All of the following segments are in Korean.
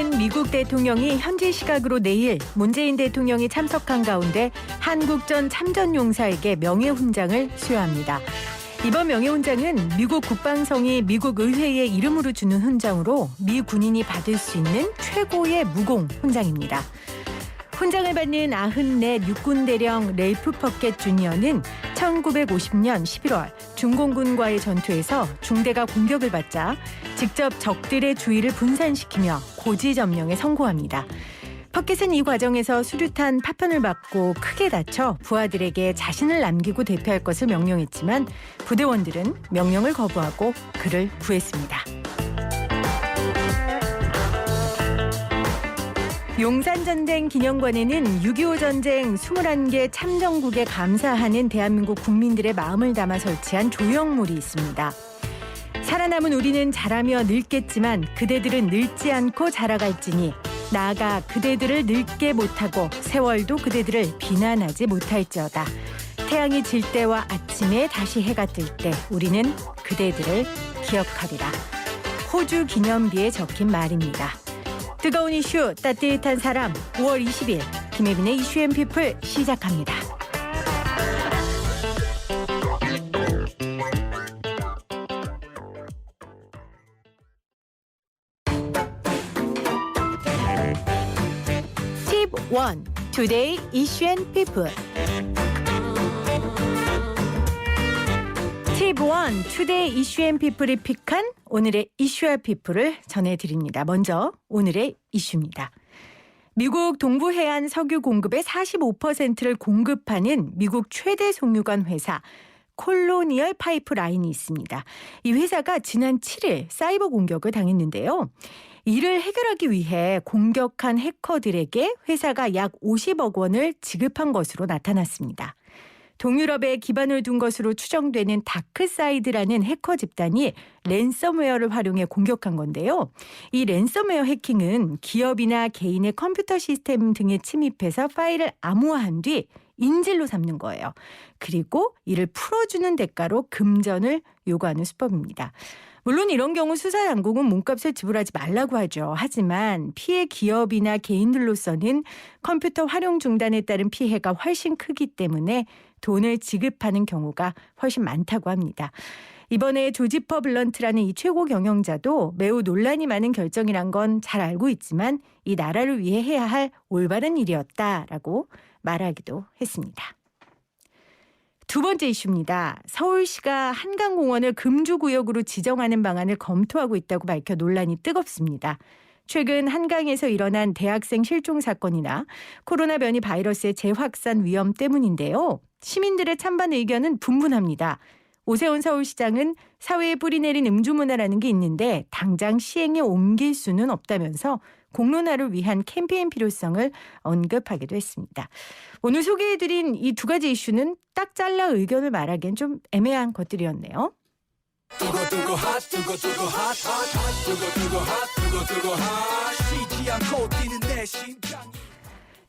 바이든 미국 대통령이 현지 시각으로 내일 문재인 대통령이 참석한 가운데 한국전 참전용사에게 명예훈장을 수여합니다. 이번 명예훈장은 미국 국방성이 미국 의회의 이름으로 주는 훈장으로 미 군인이 받을 수 있는 최고의 무공 훈장입니다. 훈장을 받는 94 육군대령 레이프 퍼켓 주니어는 1950년 11월 중공군과의 전투에서 중대가 공격을 받자 직접 적들의 주의를 분산시키며 고지 점령에 성공합니다. 퍼켓은 이 과정에서 수류탄 파편을 맞고 크게 다쳐 부하들에게 자신을 남기고 대피할 것을 명령했지만 부대원들은 명령을 거부하고 그를 구했습니다. 용산전쟁 기념관에는 6.25 전쟁 21개 참전국에 감사하는 대한민국 국민들의 마음을 담아 설치한 조형물이 있습니다. 살아남은 우리는 자라며 늙겠지만 그대들은 늙지 않고 자라갈지니 나아가 그대들을 늙게 못하고 세월도 그대들을 비난하지 못할지어다. 태양이 질 때와 아침에 다시 해가 뜰 때 우리는 그대들을 기억하리라. 호주 기념비에 적힌 말입니다. 뜨거운 이슈, 따뜻한 사람, 5월 20일 김혜빈의 이슈앤피플 시작합니다. 팁 1. Today 이슈앤피플. 팁 1. Today 이슈앤피플이 픽한 오늘의 이슈와 피플을 전해드립니다. 먼저 오늘의 이슈입니다. 미국 동부해안 석유 공급의 45%를 공급하는 미국 최대 송유관 회사 콜로니얼 파이프라인이 있습니다. 이 회사가 지난 7일 사이버 공격을 당했는데요. 이를 해결하기 위해 공격한 해커들에게 회사가 약 50억 원을 지급한 것으로 나타났습니다. 동유럽에 기반을 둔 것으로 추정되는 다크사이드라는 해커 집단이 랜섬웨어를 활용해 공격한 건데요. 이 랜섬웨어 해킹은 기업이나 개인의 컴퓨터 시스템 등에 침입해서 파일을 암호화한 뒤 인질로 삼는 거예요. 그리고 이를 풀어주는 대가로 금전을 요구하는 수법입니다. 물론 이런 경우 수사당국은 몸값을 지불하지 말라고 하죠. 하지만 피해 기업이나 개인들로서는 컴퓨터 활용 중단에 따른 피해가 훨씬 크기 때문에 돈을 지급하는 경우가 훨씬 많다고 합니다. 이번에 조지퍼 블런트라는 이 최고 경영자도 매우 논란이 많은 결정이란 건 잘 알고 있지만 이 나라를 위해 해야 할 올바른 일이었다라고 말하기도 했습니다. 두 번째 이슈입니다. 서울시가 한강공원을 금주구역으로 지정하는 방안을 검토하고 있다고 밝혀 논란이 뜨겁습니다. 최근 한강에서 일어난 대학생 실종 사건이나 코로나 변이 바이러스의 재확산 위험 때문인데요. 시민들의 찬반 의견은 분분합니다. 오세훈 서울시장은 사회에 뿌리내린 음주문화라는 게 있는데 당장 시행에 옮길 수는 없다면서 공론화를 위한 캠페인 필요성을 언급하기도 했습니다. 오늘 소개해드린 이 두 가지 이슈는 딱 잘라 의견을 말하기엔 좀 애매한 것들이었네요.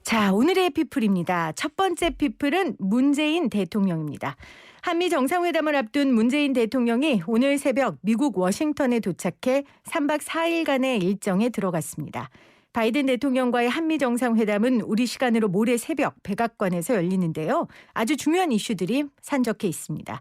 자, 오늘의 피플입니다. 첫 번째 피플은 문재인 대통령입니다. 한미 정상회담을 앞둔 문재인 대통령이 오늘 새벽 미국 워싱턴에 도착해 3박 4일간의 일정에 들어갔습니다. 바이든 대통령과의 한미 정상회담은 우리 시간으로 모레 새벽 백악관에서 열리는데요. 아주 중요한 이슈들이 산적해 있습니다.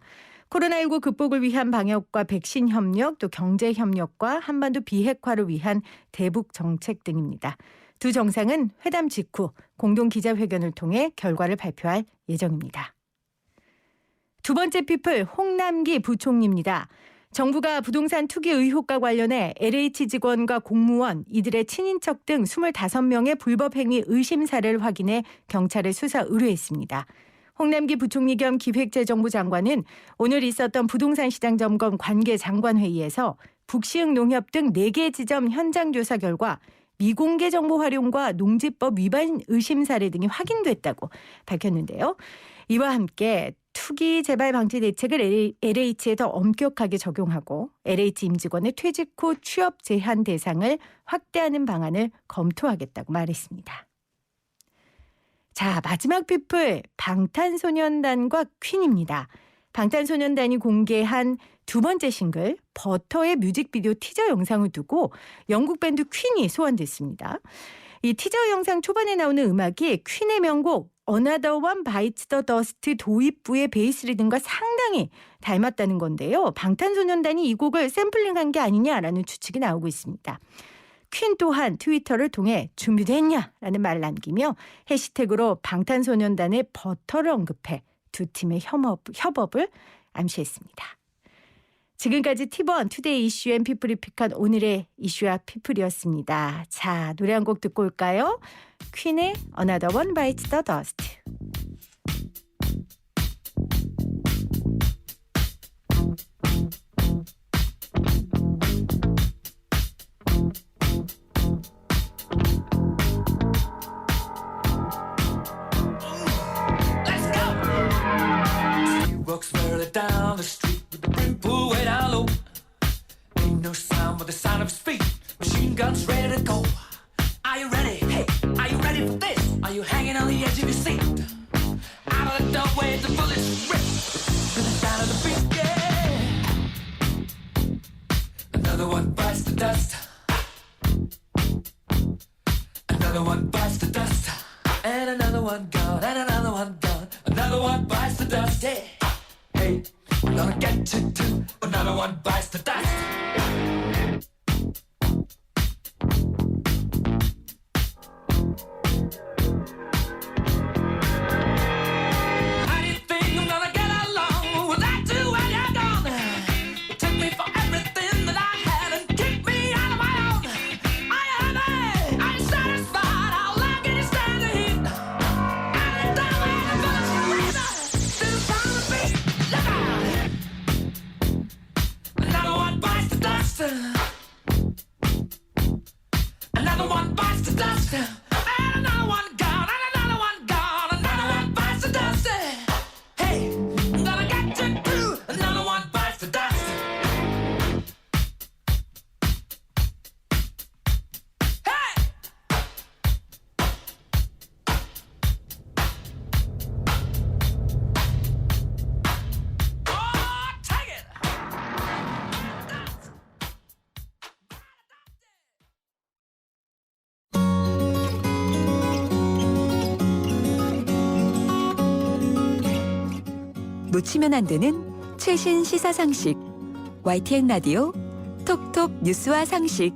코로나19 극복을 위한 방역과 백신 협력, 또 경제 협력과 한반도 비핵화를 위한 대북 정책 등입니다. 두 정상은 회담 직후 공동 기자회견을 통해 결과를 발표할 예정입니다. 두 번째 피플 홍남기 부총리입니다. 정부가 부동산 투기 의혹과 관련해 LH 직원과 공무원, 이들의 친인척 등 25명의 불법 행위 의심 사례를 확인해 경찰에 수사 의뢰했습니다. 홍남기 부총리 겸 기획재정부 장관은 오늘 있었던 부동산 시장 점검 관계 장관 회의에서 북시흥 농협 등 4개 지점 현장 조사 결과 미공개 정보 활용과 농지법 위반 의심 사례 등이 확인됐다고 밝혔는데요. 이와 함께 투기 재발 방지 대책을 LH에 더 엄격하게 적용하고 LH 임직원의 퇴직 후 취업 제한 대상을 확대하는 방안을 검토하겠다고 말했습니다. 자, 마지막 피플 방탄소년단과 퀸입니다. 방탄소년단이 공개한 두 번째 싱글 버터의 뮤직비디오 티저 영상을 두고 영국 밴드 퀸이 소환됐습니다. 이 티저 영상 초반에 나오는 음악이 퀸의 명곡 Another One Bites the Dust 도입부의 베이스 리듬과 상당히 닮았다는 건데요. 방탄소년단이 이 곡을 샘플링한 게 아니냐라는 추측이 나오고 있습니다. 퀸 또한 트위터를 통해 준비됐냐라는 말을 남기며 해시태그로 방탄소년단의 버터를 언급해 두 팀의 협업을 암시했습니다. 지금까지 T1 투데이 이슈 앤 피플이 픽한 오늘의 이슈와 피플이었습니다. 자, 노래 한 곡 듣고 올까요? 퀸의 Another One Bites the Dust. Down the street with the brim pulled way down low. Ain't no sound but the sound of his feet. Machine guns ready to go. Are you ready? Hey, are you ready for this? Are you hanging on the edge of your seat? Out of the doorway, the bullets rip. To the sound of the beat, yeah. Another one bites the dust. Another one bites the dust. And another one gone, and another one gone. Another one bites the dust, yeah. Hey, we're gonna get you too. Another one bites the dust. How do you think I'm gonna get along without you when you're gone? You took me for everything that I had and kicked me out of my own. Are you happy? Are you satisfied? How long can you stand the heat? Out of the way, the bullets breathe. Still sound the beat. Look out! Another one bites the dust. Another one bites the dust. And another one gone. And another one gone. Another one bites the dust. Hey, I'm gonna get you too. Another one bites the dust. Hey! Oh, take it! 놓치면 안 되는 최신 시사 상식. YTN 라디오 톡톡 뉴스와 상식.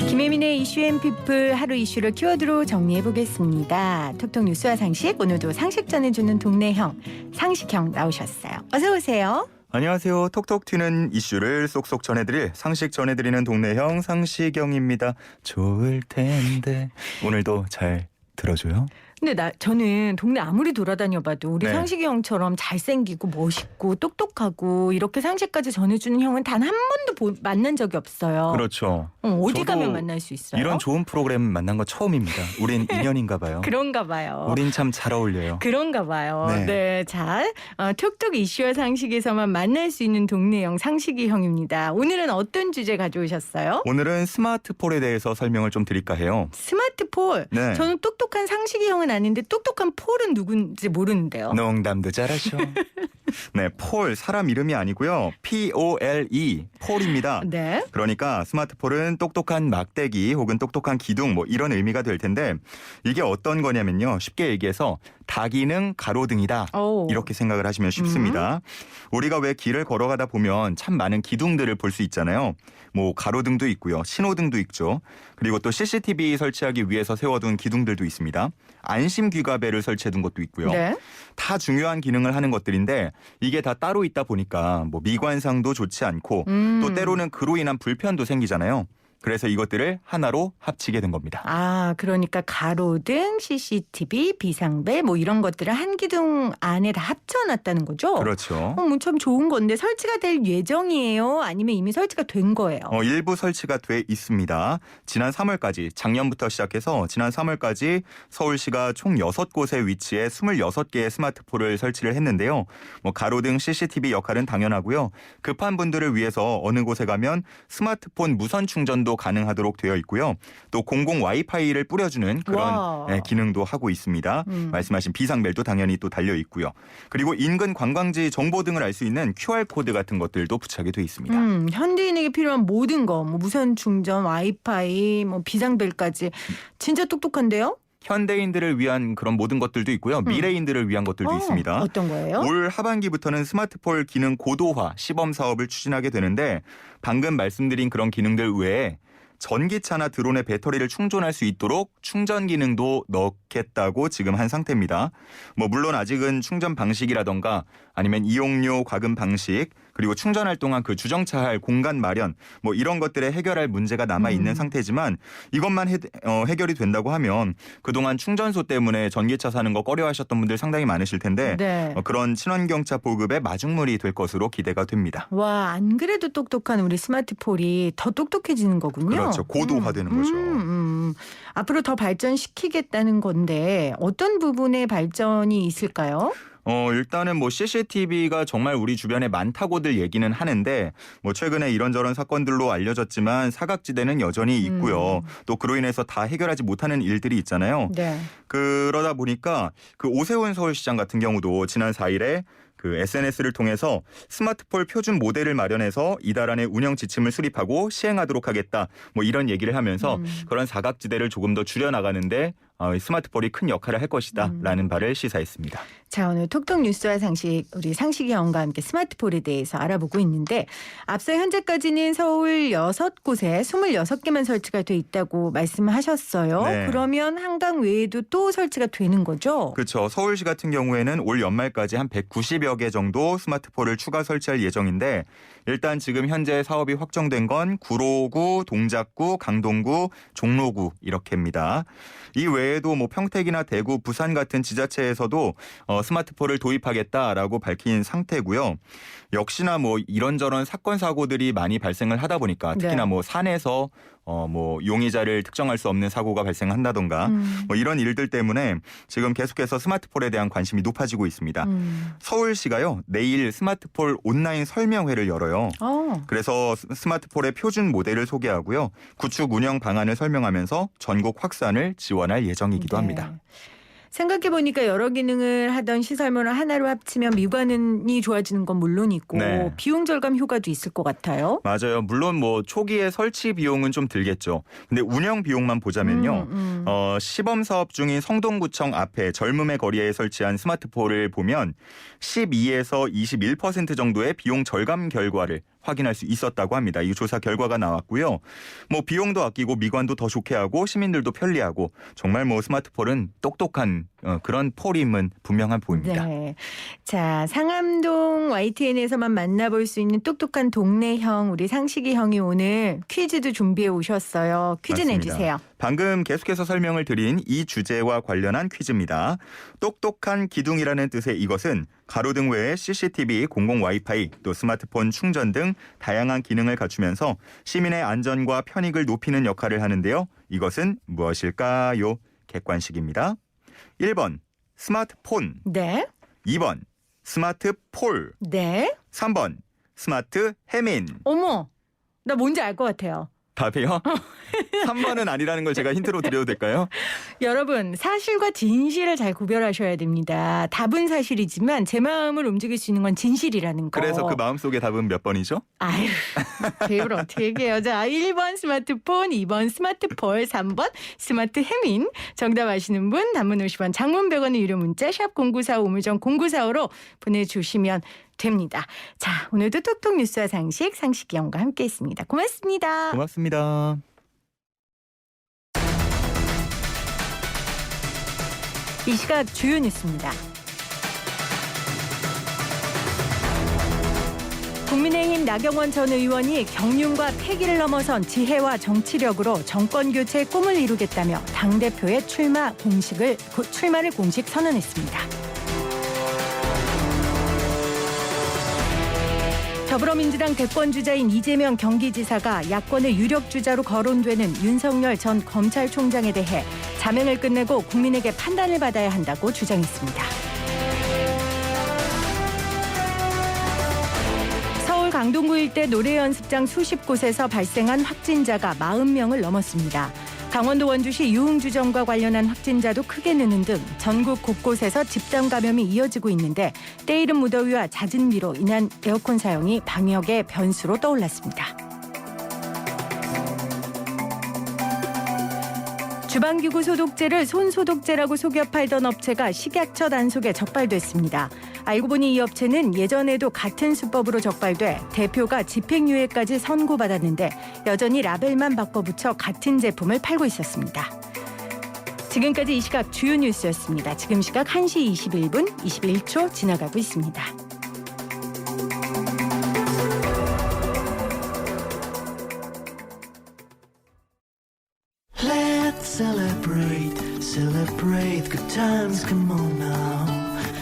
김혜민의 이슈 앤 피플 하루 이슈를 키워드로 정리해 보겠습니다. 톡톡 뉴스와 상식, 오늘도 상식 전해주는 동네형 상식형 나오셨어요. 어서 오세요. 안녕하세요. 톡톡 튀는 이슈를 쏙쏙 전해드릴 상식 전해드리는 동네형 상식형입니다. 좋을 텐데 오늘도 잘 들어줘요. 근데 저는 동네 아무리 돌아다녀봐도 우리 네. 상식이 형처럼 잘생기고 멋있고 똑똑하고 이렇게 상식까지 전해주는 형은 단 한 번도 만난 적이 없어요. 그렇죠. 어디 저도 가면 만날 수 있어요? 이런 좋은 프로그램 만난 거 처음입니다. 우린 인연인가 봐요. 그런가 봐요. 우린 참 잘 어울려요. 그런가 봐요. 네. 네, 자, 톡톡 이슈와 상식에서만 만날 수 있는 동네형 상식이 형입니다. 오늘은 어떤 주제 가져오셨어요? 오늘은 스마트폰에 대해서 설명을 좀 드릴까 해요. 스마트폰. 네. 저는 똑똑한 상식이 형은 아닌데 똑똑한 폴은 누군지 모르는데요. 농담도 잘하셔. 네, 폴 사람 이름이 아니고요. POLE 폴입니다. 네. 그러니까 스마트폰은 똑똑한 막대기 혹은 똑똑한 기둥 뭐 이런 의미가 될 텐데 이게 어떤 거냐면요. 쉽게 얘기해서 다기능 가로등이다. 오. 이렇게 생각을 하시면 쉽습니다. 우리가 왜 길을 걸어가다 보면 참 많은 기둥들을 볼 수 있잖아요. 뭐 가로등도 있고요. 신호등도 있죠. 그리고 또 CCTV 설치하기 위해서 세워둔 기둥들도 있습니다. 안심 귀가벨을 설치해둔 것도 있고요. 네. 다 중요한 기능을 하는 것들인데 이게 다 따로 있다 보니까 뭐 미관상도 좋지 않고 또 때로는 그로 인한 불편도 생기잖아요. 그래서 이것들을 하나로 합치게 된 겁니다. 아, 그러니까 가로등, CCTV, 비상벨 뭐 이런 것들을 한 기둥 안에 다 합쳐놨다는 거죠? 그렇죠. 뭐 참 좋은 건데 설치가 될 예정이에요? 아니면 이미 설치가 된 거예요? 일부 설치가 돼 있습니다. 지난 3월까지 작년부터 시작해서 지난 3월까지 서울시가 총 6곳에 위치해 26개의 스마트폰을 설치를 했는데요. 뭐 가로등 CCTV 역할은 당연하고요. 급한 분들을 위해서 어느 곳에 가면 스마트폰 무선 충전도 충전도 가능하도록 되어 있고요. 또 공공 와이파이를 뿌려주는 와. 그런 기능도 하고 있습니다. 말씀하신 비상벨도 당연히 또 달려 있고요. 그리고 인근 관광지 정보 등을 알 수 있는 QR코드 같은 것들도 부착이 돼 있습니다. 현대인에게 필요한 모든 거, 뭐 무선 충전, 와이파이, 뭐 비상벨까지 진짜 똑똑한데요? 현대인들을 위한 그런 모든 것들도 있고요. 미래인들을 위한 것들도 있습니다. 어떤 거예요? 올 하반기부터는 스마트폰 기능 고도화 시범 사업을 추진하게 되는데 방금 말씀드린 그런 기능들 외에 전기차나 드론의 배터리를 충전할 수 있도록 충전 기능도 넣겠다고 지금 한 상태입니다. 뭐 물론 아직은 충전 방식이라던가 아니면 이용료 과금 방식 그리고 충전할 동안 그 주정차할 공간 마련 뭐 이런 것들에 해결할 문제가 남아 있는 상태지만 이것만 해결이 된다고 하면 그동안 충전소 때문에 전기차 사는 거 꺼려하셨던 분들 상당히 많으실 텐데 네. 그런 친환경차 보급의 마중물이 될 것으로 기대가 됩니다. 와, 안 그래도 똑똑한 우리 스마트폰이 더 똑똑해지는 거군요. 그렇죠. 고도화되는 거죠. 앞으로 더 발전시키겠다는 건데 어떤 부분의 발전이 있을까요? 일단은 뭐 CCTV가 정말 우리 주변에 많다고들 얘기는 하는데 뭐 최근에 이런저런 사건들로 알려졌지만 사각지대는 여전히 있고요. 또 그로 인해서 다 해결하지 못하는 일들이 있잖아요. 네. 그러다 보니까 그 오세훈 서울시장 같은 경우도 지난 4일에 그 SNS를 통해서 스마트폰 표준 모델을 마련해서 이달 안에 운영 지침을 수립하고 시행하도록 하겠다. 뭐 이런 얘기를 하면서 그런 사각지대를 조금 더 줄여나가는데 스마트폰이 큰 역할을 할 것이다 라는 바를 시사했습니다. 자, 오늘 톡톡 뉴스와 상식 우리 상식이 형과 함께 스마트폰에 대해서 알아보고 있는데 앞서 현재까지는 서울 6곳에 26개만 설치가 돼 있다고 말씀하셨어요. 네. 그러면 한강 외에도 또 설치가 되는 거죠? 그렇죠. 서울시 같은 경우에는 올 연말까지 한 190여 개 정도 스마트폰을 추가 설치할 예정인데 일단 지금 현재 사업이 확정된 건 구로구, 동작구, 강동구, 종로구 이렇게입니다. 이 외에도 뭐 평택이나 대구, 부산 같은 지자체에서도 스마트폰을 도입하겠다라고 밝힌 상태고요. 역시나 뭐 이런저런 사건 사고들이 많이 발생을 하다 보니까 특히나 네. 뭐 산에서 뭐 용의자를 특정할 수 없는 사고가 발생한다던가 뭐 이런 일들 때문에 지금 계속해서 스마트폰에 대한 관심이 높아지고 있습니다. 서울시가요 내일 스마트폰 온라인 설명회를 열어요. 그래서 스마트폰의 표준 모델을 소개하고요. 구축 운영 방안을 설명하면서 전국 확산을 지원할 예정이기도 합니다. 생각해보니까 여러 기능을 하던 시설물을 하나로 합치면 미관이 좋아지는 건 물론이고 네. 비용 절감 효과도 있을 것 같아요. 맞아요. 물론 뭐 초기에 설치 비용은 좀 들겠죠. 근데 운영 비용만 보자면요. 시범 사업 중인 성동구청 앞에 젊음의 거리에 설치한 스마트폰을 보면 12에서 21% 정도의 비용 절감 결과를 확인할 수 있었다고 합니다. 이 조사 결과가 나왔고요. 뭐 비용도 아끼고 미관도 더 좋게 하고 시민들도 편리하고 정말 뭐 스마트폰은 똑똑한 그런 폴임은 분명한 보입니다. 네. 자, 상암동 YTN에서만 만나볼 수 있는 똑똑한 동네형 우리 상식이 형이 오늘 퀴즈도 준비해 오셨어요. 퀴즈 맞습니다. 내주세요. 방금 계속해서 설명을 드린 이 주제와 관련한 퀴즈입니다. 똑똑한 기둥이라는 뜻의 이것은 가로등 외에 CCTV, 공공 와이파이, 또 스마트폰 충전 등 다양한 기능을 갖추면서 시민의 안전과 편익을 높이는 역할을 하는데요. 이것은 무엇일까요? 객관식입니다. 1번 스마트폰, 네. 2번 스마트폴, 네. 3번 스마트 해민. 어머, 나 뭔지 알 것 같아요. 답이요? 3번은 아니라는 걸 제가 힌트로 드려도 될까요? 여러분, 사실과 진실을 잘 구별하셔야 됩니다. 답은 사실이지만 제 마음을 움직일 수 있는 건 진실이라는 거. 그래서 그 마음속의 답은 몇 번이죠? 아유, 제입을 어떻게 얘기해요. 자, 1번 스마트폰, 2번 스마트폴, 3번 스마트 해민. 정답 아시는 분 단문 50원, 장문 100원의 유료 문자 샵 0945 우물정 0945로 보내주시면 됩니다. 자, 오늘도 톡톡 뉴스와 상식, 상식이 형과 함께했습니다. 고맙습니다. 고맙습니다. 이 시각 주요 뉴스입니다. 국민의힘 나경원 전 의원이 경륜과 패기를 넘어선 지혜와 정치력으로 정권교체의 꿈을 이루겠다며 당대표의 출마를 공식 선언했습니다. 더불어민주당 대권주자인 이재명 경기지사가 야권의 유력주자로 거론되는 윤석열 전 검찰총장에 대해 자명을 끝내고 국민에게 판단을 받아야 한다고 주장했습니다. 서울 강동구 일대 노래 연습장 수십 곳에서 발생한 확진자가 40명을 넘었습니다. 강원도 원주시 유흥주점과 관련한 확진자도 크게 느는 등 전국 곳곳에서 집단 감염이 이어지고 있는데 때이른 무더위와 잦은 비로 인한 에어컨 사용이 방역의 변수로 떠올랐습니다. 주방기구 소독제를 손소독제라고 속여 팔던 업체가 식약처 단속에 적발됐습니다. 알고 보니 이 업체는 예전에도 같은 수법으로 적발돼 대표가 집행유예까지 선고받았는데 여전히 라벨만 바꿔붙여 같은 제품을 팔고 있었습니다. 지금까지 이 시각 주요 뉴스였습니다. 지금 시각 1시 21분 21초 지나가고 있습니다. Let's celebrate, celebrate good times, come on now.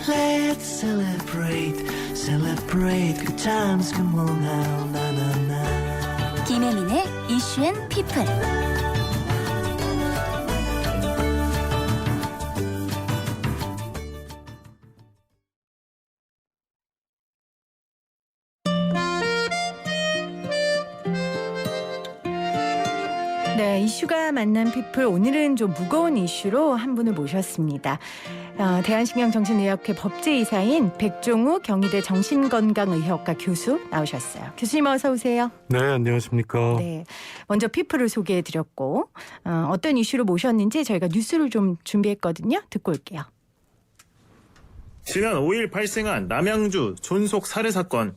Let's celebrate, celebrate good times, come on now, na na na. 김혜민의 이슈앤 피플. 네, 이슈가 만난 피플 오늘은 좀 무거운 이슈로 한 분을 모셨습니다. 대한신경정신의학회 법제이사인 백종우 경희대 정신건강의학과 교수 나오셨어요. 교수님 어서 오세요. 네, 안녕하십니까. 네, 먼저 피플을 소개해드렸고 어떤 이슈로 모셨는지 저희가 뉴스를 좀 준비했거든요. 듣고 올게요. 지난 5일 발생한 남양주 존속 살해 사건.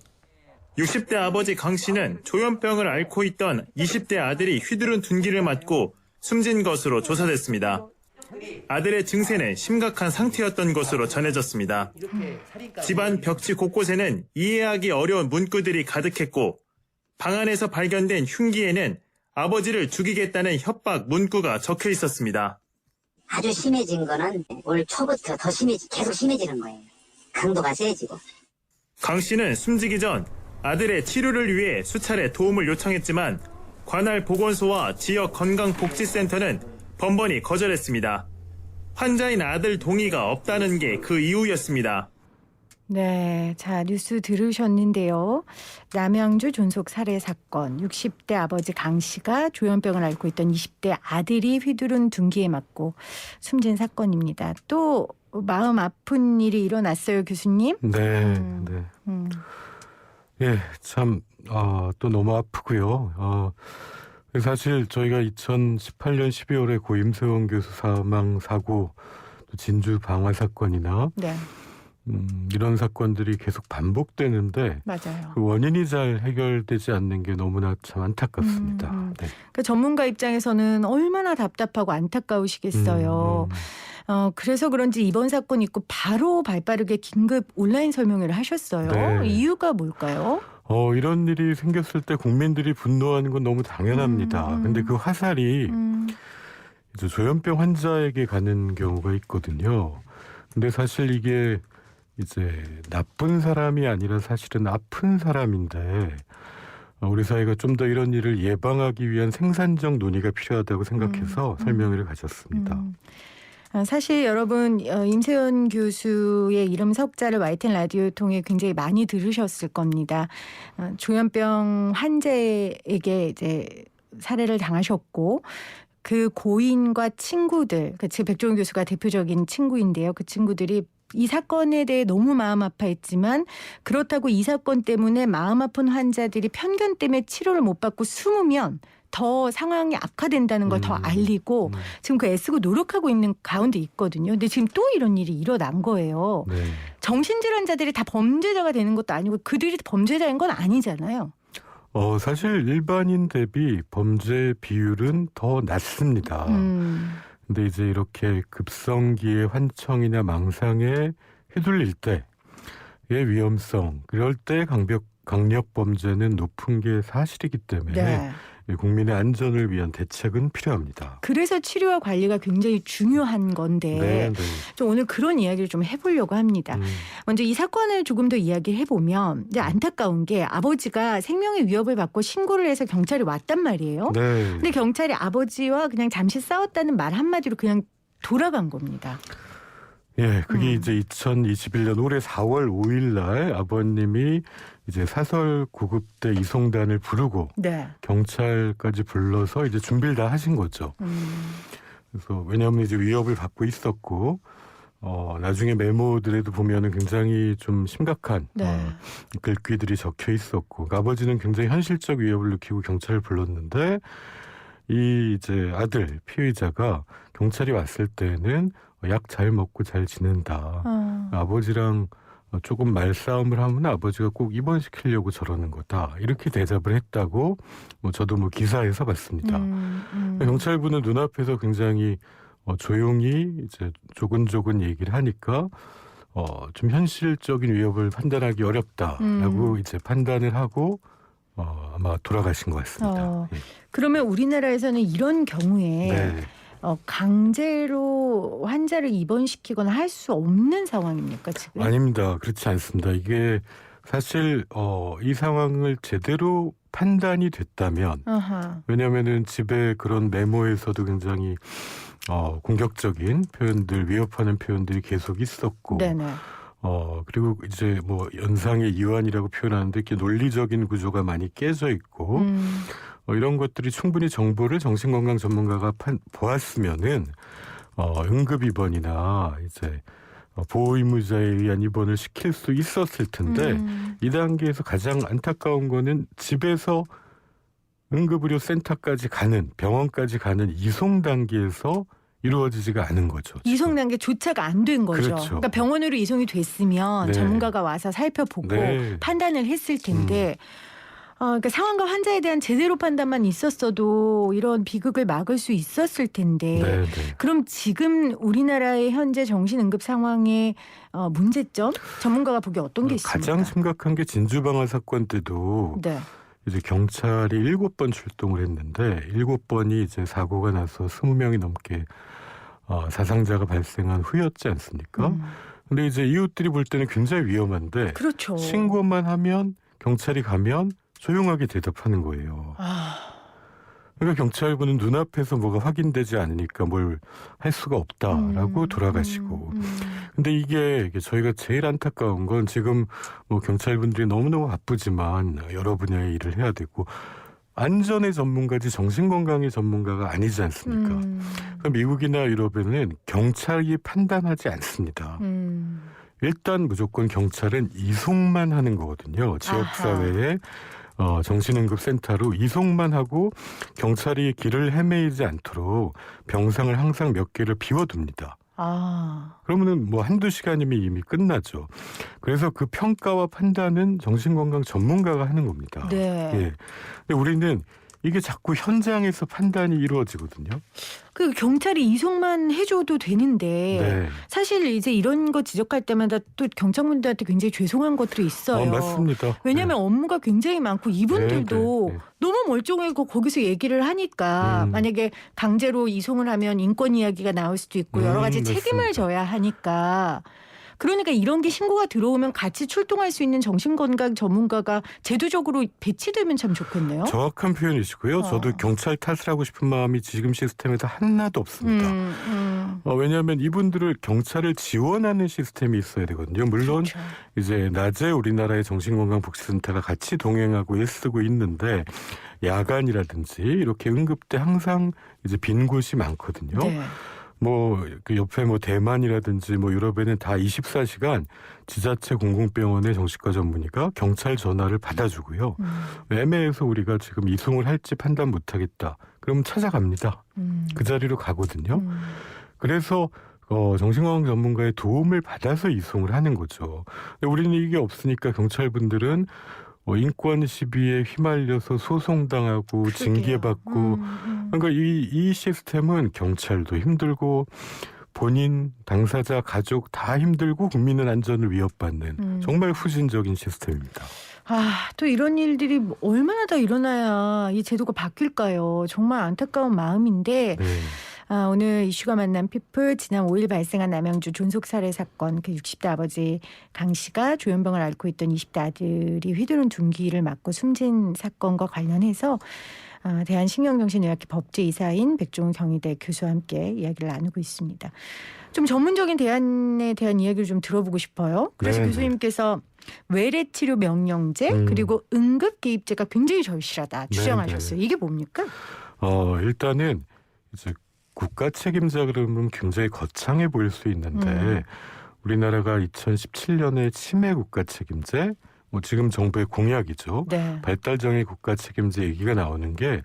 60대 아버지 강 씨는 조현병을 앓고 있던 20대 아들이 휘두른 둔기를 맞고 숨진 것으로 조사됐습니다. 아들의 증세는 심각한 상태였던 것으로 전해졌습니다. 집안 벽지 곳곳에는 이해하기 어려운 문구들이 가득했고 방 안에서 발견된 흉기에는 아버지를 죽이겠다는 협박 문구가 적혀 있었습니다. 아주 심해진 거는 올 초부터 더 계속 심해지는 거예요. 강도가 세지고. 강 씨는 숨지기 전 아들의 치료를 위해 수차례 도움을 요청했지만 관할 보건소와 지역 건강복지센터는 번번이 거절했습니다. 환자인 아들 동의가 없다는 게 그 이유였습니다. 네, 자 뉴스 들으셨는데요. 남양주 존속 살해 사건, 60대 아버지 강 씨가 조현병을 앓고 있던 20대 아들이 휘두른 둔기에 맞고 숨진 사건입니다. 또 마음 아픈 일이 일어났어요, 교수님? 네, 네. 예, 참, 또 너무 아프고요. 사실 저희가 2018년 12월에 고 임세원 교수 사망 사고, 또 진주 방화 사건이나 네, 이런 사건들이 계속 반복되는데 맞아요. 그 원인이 잘 해결되지 않는 게 너무나 참 안타깝습니다. 네. 그 전문가 입장에서는 얼마나 답답하고 안타까우시겠어요. 그래서 그런지 이번 사건 있고 바로 발빠르게 긴급 온라인 설명회를 하셨어요. 네. 이유가 뭘까요? 이런 일이 생겼을 때 국민들이 분노하는 건 너무 당연합니다. 근데 그 화살이 이제 조현병 환자에게 가는 경우가 있거든요. 근데 사실 이게 이제 나쁜 사람이 아니라 사실은 아픈 사람인데 우리 사회가 좀 더 이런 일을 예방하기 위한 생산적 논의가 필요하다고 생각해서 설명회를 가졌습니다. 사실 여러분 임세원 교수의 이름 석자를 YTN 라디오 통해 굉장히 많이 들으셨을 겁니다. 조현병 환자에게 이제 살해를 당하셨고 그 고인과 친구들, 즉 백종원 교수가 대표적인 친구인데요. 그 친구들이 이 사건에 대해 너무 마음 아파했지만 그렇다고 이 사건 때문에 마음 아픈 환자들이 편견 때문에 치료를 못 받고 숨으면 더 상황이 악화된다는 걸 더 알리고 지금 그 애쓰고 노력하고 있는 가운데 있거든요. 근데 지금 또 이런 일이 일어난 거예요. 네. 정신질환자들이 다 범죄자가 되는 것도 아니고 그들이 범죄자인 건 아니잖아요. 사실 일반인 대비 범죄 비율은 더 낮습니다. 근데 이제 이렇게 급성기의 환청이나 망상에 휘둘릴 때의 위험성, 그럴 때 강력 범죄는 높은 게 사실이기 때문에 네. 국민의 안전을 위한 대책은 필요합니다. 그래서 치료와 관리가 굉장히 중요한 건데 네, 네. 좀 오늘 그런 이야기를 좀 해보려고 합니다. 먼저 이 사건을 조금 더 이야기를 해보면 이제 안타까운 게 아버지가 생명의 위협을 받고 신고를 해서 경찰이 왔단 말이에요. 네. 근데 경찰이 아버지와 그냥 잠시 싸웠다는 말 한마디로 그냥 돌아간 겁니다. 예, 그게 이제 2021년 올해 4월 5일 날 아버님이 이제 사설 구급대 이송단을 부르고 네. 경찰까지 불러서 이제 준비를 다 하신 거죠. 그래서 왜냐하면 이제 위협을 받고 있었고 나중에 메모들에도 보면은 굉장히 좀 심각한 네. 글귀들이 적혀 있었고 그러니까 아버지는 굉장히 현실적 위협을 느끼고 경찰을 불렀는데 이 이제 아들 피의자가 경찰이 왔을 때는 약 잘 먹고 잘 지낸다. 아버지랑 조금 말싸움을 하면 아버지가 꼭 입원시키려고 저러는 거다. 이렇게 대답을 했다고 저도 기사에서 봤습니다. 경찰분은 눈앞에서 굉장히 조용히 이제 조근조근 얘기를 하니까 좀 현실적인 위협을 판단하기 어렵다라고 이제 판단을 하고 아마 돌아가신 것 같습니다. 예. 그러면 우리나라에서는 이런 경우에 네. 강제로 환자를 입원시키거나 할 수 없는 상황입니까 지금? 아닙니다. 그렇지 않습니다. 이게 사실 이 상황을 제대로 판단이 됐다면 아하. 왜냐하면은 집에 그런 메모에서도 굉장히 공격적인 표현들, 위협하는 표현들이 계속 있었고, 네네. 그리고 이제 연상의 이완이라고 표현하는데 이렇게 논리적인 구조가 많이 깨져 있고, 이런 것들이 충분히 정보를 정신건강 전문가가 보았으면은 응급 입원이나 이제 보호 의무자에 의한 입원을 시킬 수 있었을 텐데 이 단계에서 가장 안타까운 거는 집에서 응급의료센터까지 가는 병원까지 가는 이송 단계에서 이루어지지가 않은 거죠. 지금. 이송 단계조차가 안 된 거죠. 그렇죠. 그러니까 병원으로 이송이 됐으면 네. 전문가가 와서 살펴보고 네. 판단을 했을 텐데 그러니까 상황과 환자에 대한 제대로 판단만 있었어도 이런 비극을 막을 수 있었을 텐데 네, 네. 그럼 지금 우리나라의 현재 정신응급 상황의 문제점 전문가가 보기에 어떤 게 있습니까? 가장 심각한 게 진주방화 사건 때도 네. 이제 경찰이 7번 출동을 했는데 7번이 이제 사고가 나서 20명이 넘게 사상자가 발생한 후였지 않습니까? 근데 이제 이웃들이 볼 때는 굉장히 위험한데 그렇죠. 신고만 하면 경찰이 가면 조용하게 대답하는 거예요. 그러니까 경찰분은 눈앞에서 뭐가 확인되지 않으니까 뭘 할 수가 없다라고 돌아가시고. 근데 이게 저희가 제일 안타까운 건 지금 경찰분들이 너무너무 바쁘지만 여러 분야의 일을 해야 되고 안전의 전문가지 정신건강의 전문가가 아니지 않습니까? 그러니까 미국이나 유럽에는 경찰이 판단하지 않습니다. 일단 무조건 경찰은 이송만 하는 거거든요. 지역사회에 정신응급센터로 이송만 하고 경찰이 길을 헤매이지 않도록 병상을 항상 몇 개를 비워둡니다. 그러면은 한두 시간이면 이미 끝나죠. 그래서 그 평가와 판단은 정신건강 전문가가 하는 겁니다. 네. 예. 근데 우리는 이게 자꾸 현장에서 판단이 이루어지거든요. 그 경찰이 이송만 해줘도 되는데 네. 사실 이제 이런 거 지적할 때마다 또 경찰분들한테 굉장히 죄송한 것들이 있어요. 맞습니다. 왜냐하면 업무가 굉장히 많고 이분들도 네. 너무 멀쩡하고 거기서 얘기를 하니까 만약에 강제로 이송을 하면 인권 이야기가 나올 수도 있고 여러 가지 책임을 맞습니다. 져야 하니까 그러니까 이런 게 신고가 들어오면 같이 출동할 수 있는 정신건강 전문가가 제도적으로 배치되면 참 좋겠네요. 정확한 표현이시고요. 저도 경찰 탓을 하고 싶은 마음이 지금 시스템에서 하나도 없습니다. 왜냐하면 이분들을 경찰을 지원하는 시스템이 있어야 되거든요. 물론 그렇죠. 이제 낮에 우리나라의 정신건강복지센터가 같이 동행하고 애쓰고 있는데 야간이라든지 이렇게 응급대 항상 이제 빈 곳이 많거든요. 네. 그 옆에 대만이라든지 유럽에는 다 24시간 지자체 공공병원의 정신과 전문의가 경찰 전화를 받아주고요. 애매해서 우리가 지금 이송을 할지 판단 못하겠다. 그럼 찾아갑니다. 그 자리로 가거든요. 그래서 정신건강 전문가의 도움을 받아서 이송을 하는 거죠. 근데 우리는 이게 없으니까 경찰분들은 인권 시비에 휘말려서 소송당하고 징계받고 그러니까 이 시스템은 경찰도 힘들고 본인, 당사자, 가족 다 힘들고 국민의 안전을 위협받는 정말 후진적인 시스템입니다. 또 이런 일들이 얼마나 더 일어나야 이 제도가 바뀔까요? 정말 안타까운 마음인데 네. 오늘 이슈가 만난 피플 지난 5일 발생한 남양주 존속 살해 사건 그 60대 아버지 강 씨가 조현병을 앓고 있던 20대 아들이 휘두른 둔기를 맞고 숨진 사건과 관련해서 대한신경정신의학회 법제이사인 백종훈 경희대 교수와 함께 이야기를 나누고 있습니다. 좀 전문적인 대안에 대한 이야기를 좀 들어보고 싶어요. 그래서 네네. 교수님께서 외래치료 명령제 그리고 응급개입제가 굉장히 절실하다 주장하셨어요. 이게 뭡니까? 일단은 이제 국가 책임자 그러면 굉장히 거창해 보일 수 있는데 우리나라가 2017년에 치매 국가 책임제, 뭐 지금 정부의 공약이죠. 네. 발달장애 국가 책임제 얘기가 나오는 게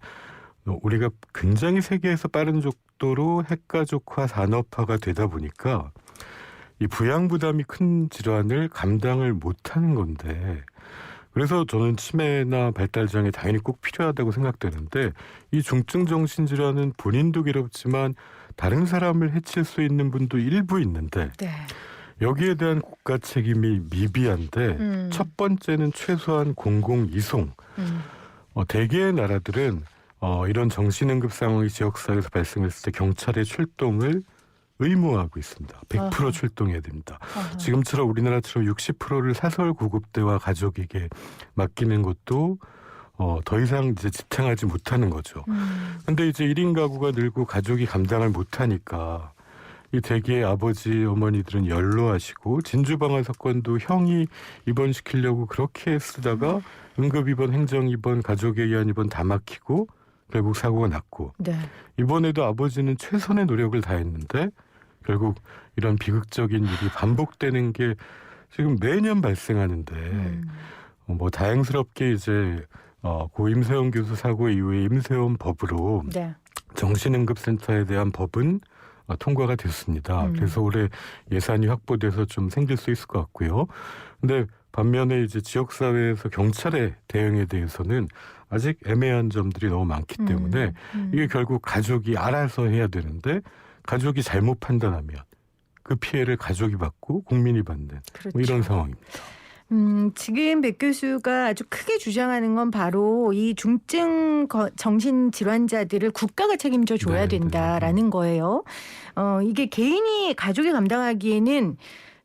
우리가 굉장히 세계에서 빠른 속도로 핵가족화 산업화가 되다 보니까 이 부양 부담이 큰 질환을 감당을 못하는 건데 그래서 저는 치매나 발달장애 당연히 꼭 필요하다고 생각되는데 이 중증 정신질환은 본인도 괴롭지만 다른 사람을 해칠 수 있는 분도 일부 있는데 네. 여기에 대한 국가 책임이 미비한데 첫 번째는 최소한 공공 이송. 대개의 나라들은 이런 정신응급 상황이 지역사회에서 발생했을 때 경찰의 출동을 의무화하고 있습니다. 100% 아하. 출동해야 됩니다. 아하. 지금처럼 우리나라처럼 60%를 사설 구급대와 가족에게 맡기는 것도 더 이상 이제 지탱하지 못하는 거죠. 근데 이제 1인 가구가 늘고 가족이 감당을 못하니까 이 대개의 아버지 어머니들은 연로하시고 진주방화 사건도 형이 입원시키려고 그렇게 쓰다가 응급입원, 행정입원, 가족에 의한 입원 다 막히고 결국 사고가 났고 네. 이번에도 아버지는 최선의 노력을 다했는데 결국 이런 비극적인 일이 반복되는 게 지금 매년 발생하는데 뭐 다행스럽게 이제 고 임세원 교수 사고 이후에 임세원 법으로 네. 정신응급센터에 대한 법은 통과가 됐습니다. 그래서 올해 예산이 확보돼서 좀 생길 수 있을 것 같고요. 근데 반면에 이제 지역사회에서 경찰의 대응에 대해서는 아직 애매한 점들이 너무 많기 때문에 이게 결국 가족이 알아서 해야 되는데 가족이 잘못 판단하면 그 피해를 가족이 받고 국민이 받는 그렇죠. 뭐 이런 상황입니다. 지금 백 교수가 아주 크게 주장하는 건 바로 이 중증 정신질환자들을 국가가 책임져 줘야 네, 된다라는 거예요. 이게 개인이 가족이 감당하기에는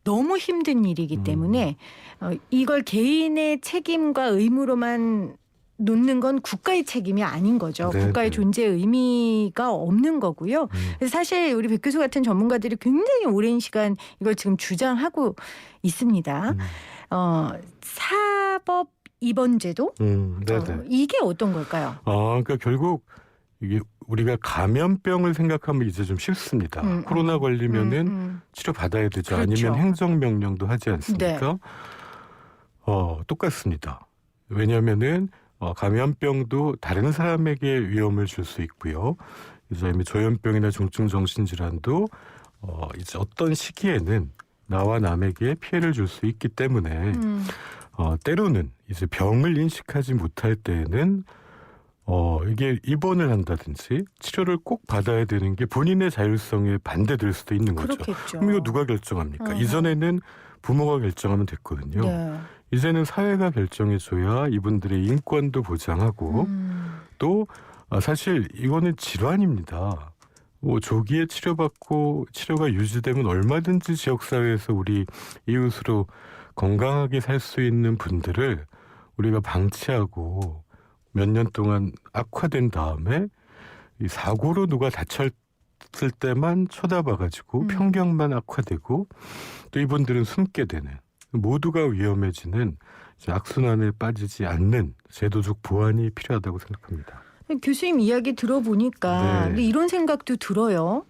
너무 힘든 일이기 때문에 이걸 개인의 책임과 의무로만 놓는 건 국가의 책임이 아닌 거죠. 네, 국가의 네. 존재 의미가 없는 거고요. 그래서 사실 우리 백 교수 같은 전문가들이 굉장히 오랜 시간 이걸 지금 주장하고 있습니다. 사법 입원제도 네네. 이게 어떤 걸까요? 그러니까 결국 이게 우리가 감염병을 생각하면 이제 좀 쉽습니다. 코로나 걸리면은 치료 받아야 되죠. 그렇죠. 아니면 행정명령도 하지 않습니까? 똑같습니다. 왜냐하면은 감염병도 다른 사람에게 위험을 줄 수 있고요. 이제 조현병이나 중증 정신질환도 이제 어떤 시기에는 나와 남에게 피해를 줄 수 있기 때문에 때로는 이제 병을 인식하지 못할 때에는 이게 입원을 한다든지 치료를 꼭 받아야 되는 게 본인의 자율성에 반대될 수도 있는 거죠. 그렇겠죠. 그럼 이거 누가 결정합니까? 이전에는 부모가 결정하면 됐거든요. 네. 이제는 사회가 결정해줘야 이분들의 인권도 보장하고 또 사실 이거는 질환입니다. 뭐 조기에 치료받고 치료가 유지되면 얼마든지 지역사회에서 우리 이웃으로 건강하게 살 수 있는 분들을 우리가 방치하고 몇 년 동안 악화된 다음에 이 사고로 누가 다쳤을 때만 쳐다봐가지고 편견만 악화되고 또 이분들은 숨게 되는 모두가 위험해지는 악순환에 빠지지 않는 제도적 보완이 필요하다고 생각합니다. 교수님 이야기 들어보니까 네. 근데 이런 생각도 들어요.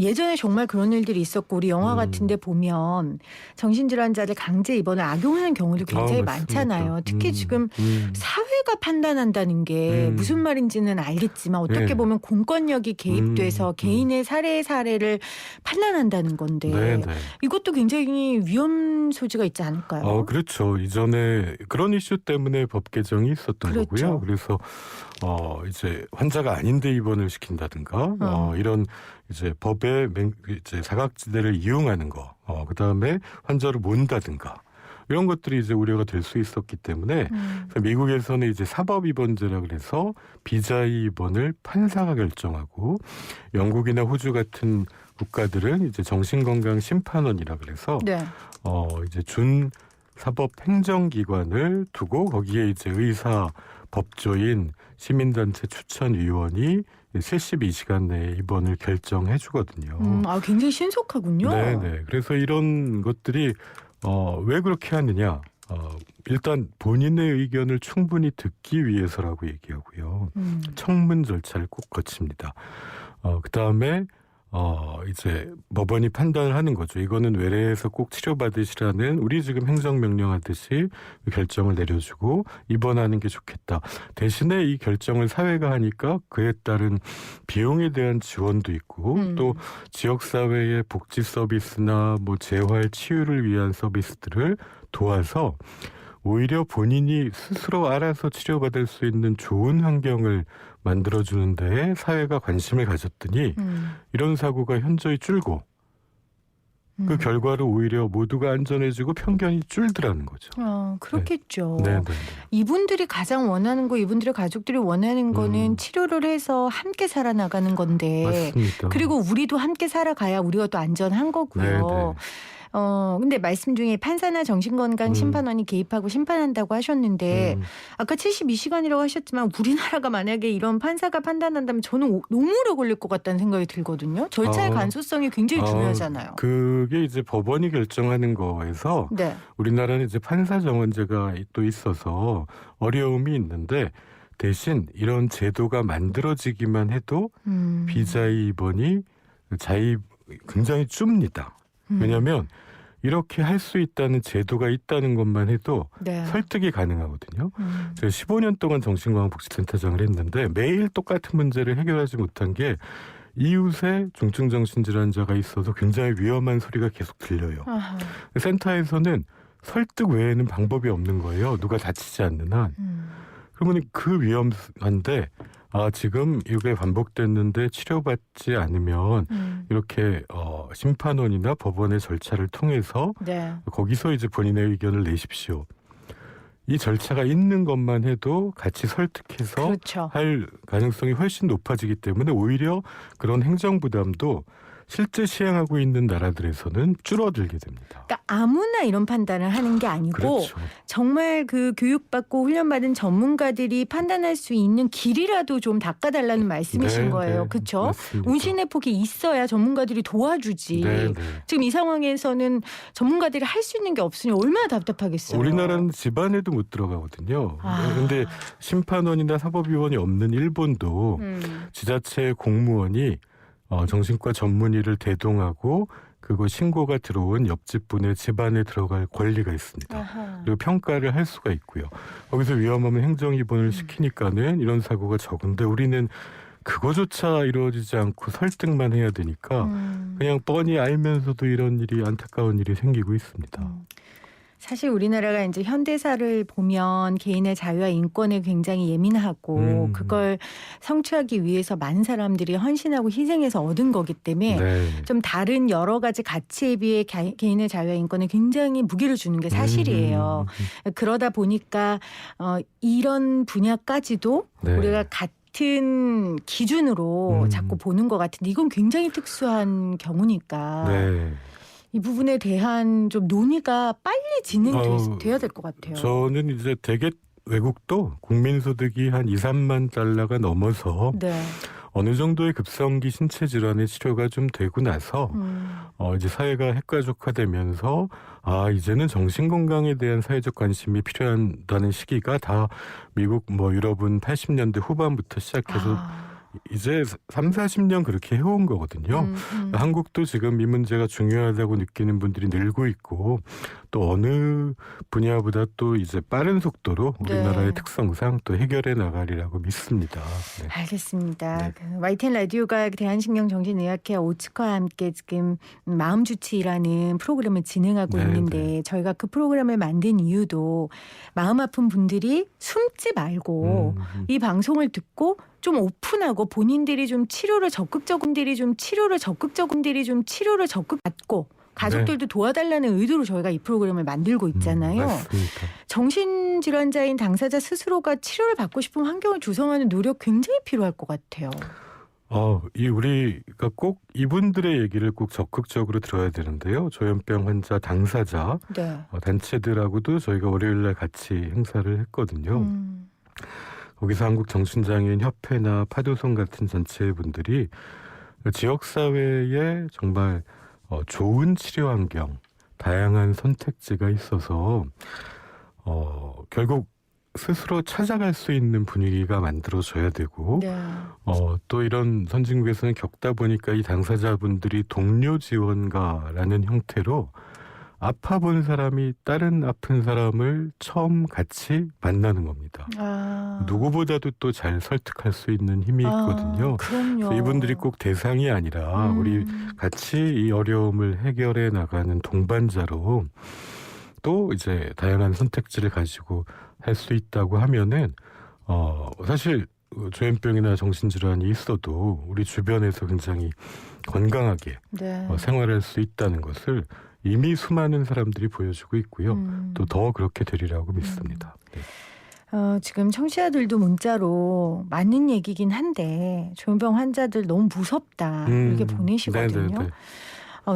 예전에 정말 그런 일들이 있었고 우리 영화 같은 데 보면 정신질환자들 강제 입원을 악용하는 경우도 굉장히 맞습니다. 많잖아요. 특히 지금 사회가 판단한다는 게 무슨 말인지는 알겠지만 어떻게 네. 보면 공권력이 개입돼서 개인의 사례를 판단한다는 건데 네. 이것도 굉장히 위험 소지가 있지 않을까요? 그렇죠. 이전에 그런 이슈 때문에 법 개정이 있었던 그렇죠. 거고요. 그래서 이제 환자가 아닌데 입원을 시킨다든가 이런 이제 법의 이제 사각지대를 이용하는 거, 그 다음에 환자를 몬다든가 이런 것들이 이제 우려가 될 수 있었기 때문에 그래서 미국에서는 이제 사법 입원제라 그래서 비자의 입원을 판사가 결정하고 영국이나 호주 같은 국가들은 이제 정신건강 심판원이라 그래서 네. 이제 준 사법행정기관을 두고 거기에 이제 의사, 법조인, 시민단체 추천위원이 72시간 내에 입원을 결정해 주거든요. 굉장히 신속하군요. 네네. 그래서 이런 것들이 왜 그렇게 하느냐. 일단 본인의 의견을 충분히 듣기 위해서라고 얘기하고요. 청문 절차를 꼭 거칩니다. 그 다음에 이제 법원이 판단을 하는 거죠. 이거는 외래에서 꼭 치료받으시라는 우리 지금 행정명령 하듯이 결정을 내려주고 입원하는 게 좋겠다. 대신에 이 결정을 사회가 하니까 그에 따른 비용에 대한 지원도 있고 또 지역사회의 복지 서비스나 뭐 재활 치유를 위한 서비스들을 도와서 오히려 본인이 스스로 알아서 치료받을 수 있는 좋은 환경을 만들어주는 데에 사회가 관심을 가졌더니 이런 사고가 현저히 줄고 그 결과로 오히려 모두가 안전해지고 편견이 줄더라는 거죠. 그렇겠죠. 네. 이분들이 가장 원하는 거, 이분들의 가족들이 원하는 거는 치료를 해서 함께 살아나가는 건데 맞습니다. 그리고 우리도 함께 살아가야 우리가 또 안전한 거고요. 네네. 근데 말씀 중에 판사나 정신건강 심판원이 개입하고 심판한다고 하셨는데 아까 72시간이라고 하셨지만 우리나라가 만약에 이런 판사가 판단한다면 저는 너무 오래 걸릴 것 같다는 생각이 들거든요. 절차의 간소성이 굉장히 중요하잖아요. 그게 이제 법원이 결정하는 거에서 네. 우리나라는 이제 판사 정원제가 또 있어서 어려움이 있는데 대신 이런 제도가 만들어지기만 해도 비자의 입원이 굉장히 줍니다. 왜냐하면 이렇게 할 수 있다는 제도가 있다는 것만 해도 네. 설득이 가능하거든요. 제가 15년 동안 정신건강복지센터장을 했는데 매일 똑같은 문제를 해결하지 못한 게 이웃에 중증정신질환자가 있어서 굉장히 위험한 소리가 계속 들려요. 아하. 센터에서는 설득 외에는 방법이 없는 거예요. 누가 다치지 않는 한. 그러면 그 위험한데 지금 이게 반복됐는데 치료받지 않으면 이렇게 심판원이나 법원의 절차를 통해서 네. 거기서 이제 본인의 의견을 내십시오. 이 절차가 있는 것만 해도 같이 설득해서 그렇죠. 할 가능성이 훨씬 높아지기 때문에 오히려 그런 행정 부담도 실제 시행하고 있는 나라들에서는 줄어들게 됩니다. 그러니까 아무나 이런 판단을 하는 게 아니고 그렇죠. 정말 그 교육받고 훈련받은 전문가들이 판단할 수 있는 길이라도 좀 닦아달라는 말씀이신 네, 거예요. 네, 그렇죠? 맞습니다. 운신의 폭이 있어야 전문가들이 도와주지. 네. 지금 이 상황에서는 전문가들이 할 수 있는 게 없으니 얼마나 답답하겠어요. 우리나라는 집안에도 못 들어가거든요. 그런데 심판원이나 사법위원이 없는 일본도 지자체 공무원이 정신과 전문의를 대동하고 그거 신고가 들어온 옆집 분의 집안에 들어갈 권리가 있습니다. 아하. 그리고 평가를 할 수가 있고요. 거기서 위험하면 행정입원을 시키니까는 이런 사고가 적은데 우리는 그거조차 이루어지지 않고 설득만 해야 되니까 그냥 뻔히 알면서도 이런 일이 안타까운 일이 생기고 있습니다. 사실 우리나라가 이제 현대사를 보면 개인의 자유와 인권에 굉장히 예민하고 그걸 성취하기 위해서 많은 사람들이 헌신하고 희생해서 얻은 거기 때문에 네. 좀 다른 여러 가지 가치에 비해 개인의 자유와 인권에 굉장히 무게를 주는 게 사실이에요. 그러다 보니까 이런 분야까지도 네. 우리가 같은 기준으로 자꾸 보는 것 같은데 이건 굉장히 특수한 경우니까 네. 이 부분에 대한 좀 논의가 빨리 진행돼야 될 것 같아요. 저는 이제 대개 외국도 국민소득이 한 2, 3만 달러가 넘어서 네. 어느 정도의 급성기 신체 질환의 치료가 좀 되고 나서 이제 사회가 핵가족화되면서 이제는 정신 건강에 대한 사회적 관심이 필요하다는 시기가 다 미국 유럽은 80년대 후반부터 시작해서 이제 3, 40년 그렇게 해온 거거든요. 한국도 지금 이 문제가 중요하다고 느끼는 분들이 늘고 있고 또 어느 분야보다 또 이제 빠른 속도로 우리나라의 네. 특성상 또 해결해 나가리라고 믿습니다. 네. 알겠습니다. 네. YTN 라디오가 대한신경정신의학회 오츠카와 함께 지금 마음주치라는 프로그램을 진행하고 네, 있는데 저희가 그 프로그램을 만든 이유도 마음 아픈 분들이 숨지 말고 이 방송을 듣고 좀 오픈하고 본인들이 좀 치료를 적극적 받고 가족들도 도와달라는 의도로 저희가 이 프로그램을 만들고 있잖아요. 맞습니다. 정신질환자인 당사자 스스로가 치료를 받고 싶은 환경을 조성하는 노력 굉장히 필요할 것 같아요. 우리가 꼭 이분들의 얘기를 꼭 적극적으로 들어야 되는데요. 조현병 환자 당사자 네. 단체들하고도 저희가 월요일날 같이 행사를 했거든요. 거기서 한국정신장애인협회나 파도송 같은 단체분들이 지역사회에 정말 좋은 치료 환경, 다양한 선택지가 있어서 결국 스스로 찾아갈 수 있는 분위기가 만들어져야 되고 네. 또 이런 선진국에서는 겪다 보니까 이 당사자분들이 동료 지원가라는 형태로 아파본 사람이 다른 아픈 사람을 처음 같이 만나는 겁니다. 누구보다도 또 잘 설득할 수 있는 힘이 있거든요. 그럼요. 그래서 이분들이 꼭 대상이 아니라 우리 같이 이 어려움을 해결해 나가는 동반자로 또 이제 다양한 선택지를 가지고 할 수 있다고 하면은 사실 조현병이나 정신질환이 있어도 우리 주변에서 굉장히 건강하게 네. 생활할 수 있다는 것을 이미 수많은 사람들이 보여주고 있고요. 또 더 그렇게 되리라고 믿습니다. 네. 지금 청취자들도 문자로 맞는 얘기긴 한데 조현병 환자들 너무 무섭다 이렇게 보내시거든요. 네네네.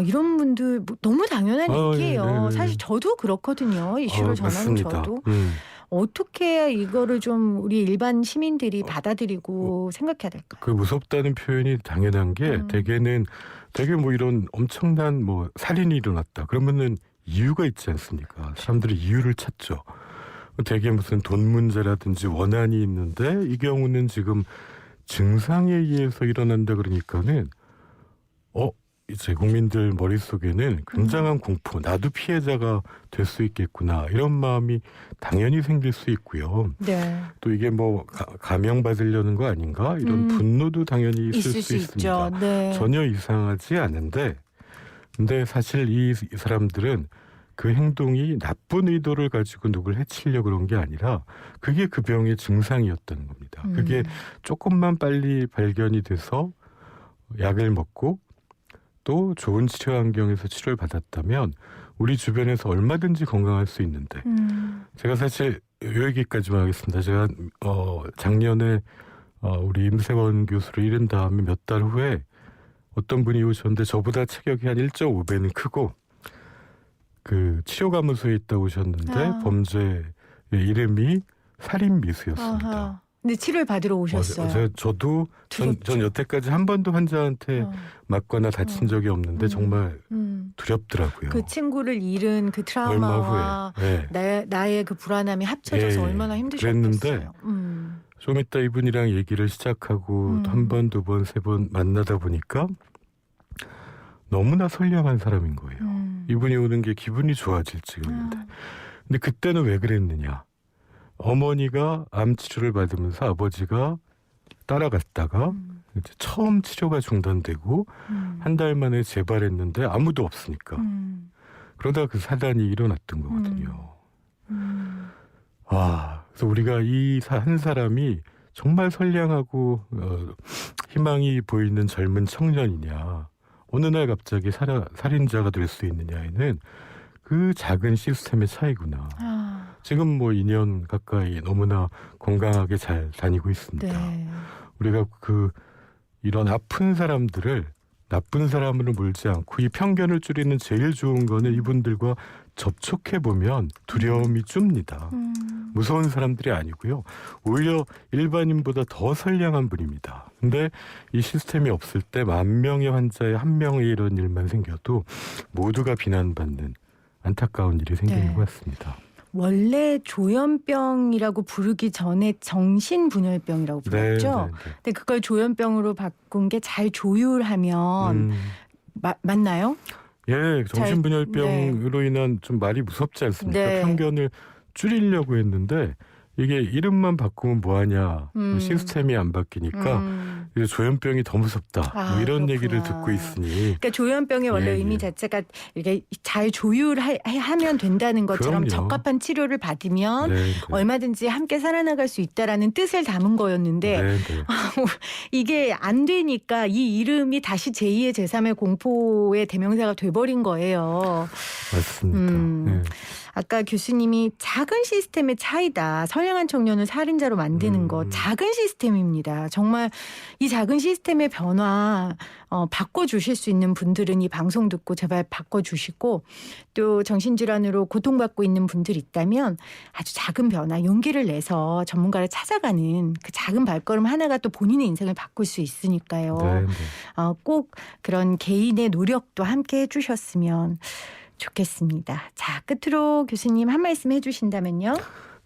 이런 분들 너무 당연한 얘기예요. 네네. 사실 저도 그렇거든요. 이슈를 전하는 맞습니다. 저도. 어떻게 해야 이거를 좀 우리 일반 시민들이 받아들이고 생각해야 될까요? 그 무섭다는 표현이 당연한 게 대개는 되게 뭐 이런 엄청난 뭐 살인이 일어났다. 그러면은 이유가 있지 않습니까? 사람들이 이유를 찾죠. 되게 무슨 돈 문제라든지 원한이 있는데 이 경우는 지금 증상에 의해서 일어난다 그러니까는 이제 국민들 머릿속에는 굉장한 공포, 나도 피해자가 될 수 있겠구나 이런 마음이 당연히 생길 수 있고요. 네. 또 이게 뭐 감형받으려는 거 아닌가 이런 분노도 당연히 있을 수 있습니다. 있죠. 네. 전혀 이상하지 않은데 근데 사실 이 사람들은 그 행동이 나쁜 의도를 가지고 누굴 해치려고 그런 게 아니라 그게 그 병의 증상이었다는 겁니다. 그게 조금만 빨리 발견이 돼서 약을 먹고 또 좋은 치료 환경에서 치료를 받았다면 우리 주변에서 얼마든지 건강할 수 있는데 제가 사실 요 얘기까지만 하겠습니다. 제가 작년에 우리 임세원 교수를 잃은 다음에 몇 달 후에 어떤 분이 오셨는데 저보다 체격이 한 1.5배는 크고 그 치료감호소에 있다 오셨는데 범죄의 이름이 살인미수였습니다. 근데 치료를 받으러 오셨어요. 저도 전 여태까지 한 번도 환자한테 맞거나 다친 적이 없는데 정말 두렵더라고요. 그 친구를 잃은 그 얼마 트라우마와 후에. 나의 그 불안함이 합쳐져서 얼마나 힘드셨겠어요. 그랬는데 좀 이따 이분이랑 얘기를 시작하고 한 번, 두 번, 세 번 만나다 보니까 너무나 선량한 사람인 거예요. 이분이 오는 게 기분이 좋아질 지경인데. 근데 그때는 왜 그랬느냐. 어머니가 암 치료를 받으면서 아버지가 따라갔다가 이제 처음 치료가 중단되고 한 달 만에 재발했는데 아무도 없으니까 그러다 그 사단이 일어났던 거거든요. 그래서 우리가 이 한 사람이 정말 선량하고 희망이 보이는 젊은 청년이냐 어느 날 갑자기 살인자가 될 수 있느냐에는 그 작은 시스템의 차이구나. 지금 뭐 2년 가까이 너무나 건강하게 잘 다니고 있습니다. 네. 우리가 이런 아픈 사람들을 나쁜 사람으로 몰지 않고 이 편견을 줄이는 제일 좋은 거는 이분들과 접촉해보면 두려움이 줍니다. 무서운 사람들이 아니고요. 오히려 일반인보다 더 선량한 분입니다. 근데 이 시스템이 없을 때 10,000명의 환자에 1명의 이런 일만 생겨도 모두가 비난받는 안타까운 일이 생기는 것 같습니다. 원래 조현병이라고 부르기 전에 정신분열병이라고 불렀죠. 근데 그걸 조현병으로 바꾼 게 잘 조율하면 맞나요? 예, 정신분열병으로 인한 좀 말이 무섭지 않습니까? 네. 편견을 줄이려고 했는데 이게 이름만 바꾸면 뭐하냐. 시스템이 안 바뀌니까 이제 조현병이 더 무섭다. 뭐 이런 그렇구나. 얘기를 듣고 있으니. 그러니까 조현병의 원래 의미 자체가 이렇게 잘 조율하면 된다는 것처럼 그럼요. 적합한 치료를 받으면 얼마든지 함께 살아나갈 수 있다라는 뜻을 담은 거였는데 이게 안 되니까 이 이름이 다시 제2의 제3의 공포의 대명사가 돼버린 거예요. 맞습니다. 아까 교수님이 작은 시스템의 차이다. 선량한 청년을 살인자로 만드는 것. 작은 시스템입니다. 정말 이 작은 시스템의 변화 바꿔주실 수 있는 분들은 이 방송 듣고 제발 바꿔주시고 또 정신질환으로 고통받고 있는 분들 있다면 아주 작은 변화 용기를 내서 전문가를 찾아가는 그 작은 발걸음 하나가 또 본인의 인생을 바꿀 수 있으니까요. 네. 꼭 그런 개인의 노력도 함께 해주셨으면 좋겠습니다. 자, 끝으로 교수님 한 말씀 해주신다면요.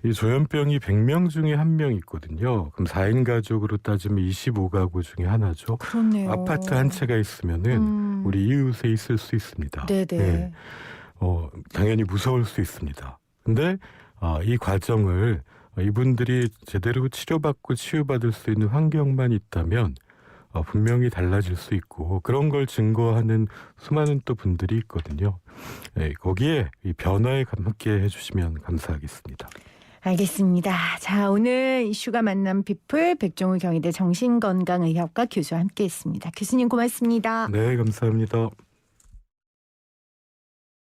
이 조현병이 100명 중에 1명 있거든요. 그럼 4인 가족으로 따지면 25가구 중에 하나죠. 그렇네요. 아파트 한 채가 있으면은 우리 이웃에 있을 수 있습니다. 네네. 네. 당연히 무서울 수 있습니다. 근데 이 과정을 이분들이 제대로 치료받고 치유받을 수 있는 환경만 있다면 분명히 달라질 수 있고 그런 걸 증거하는 수많은 또 분들이 있거든요. 네, 거기에 이 변화에 함께 해주시면 감사하겠습니다. 알겠습니다. 자, 오늘 이슈가 만난 피플 백종우 경희대 정신건강의학과 교수와 함께했습니다. 교수님 고맙습니다. 네, 감사합니다.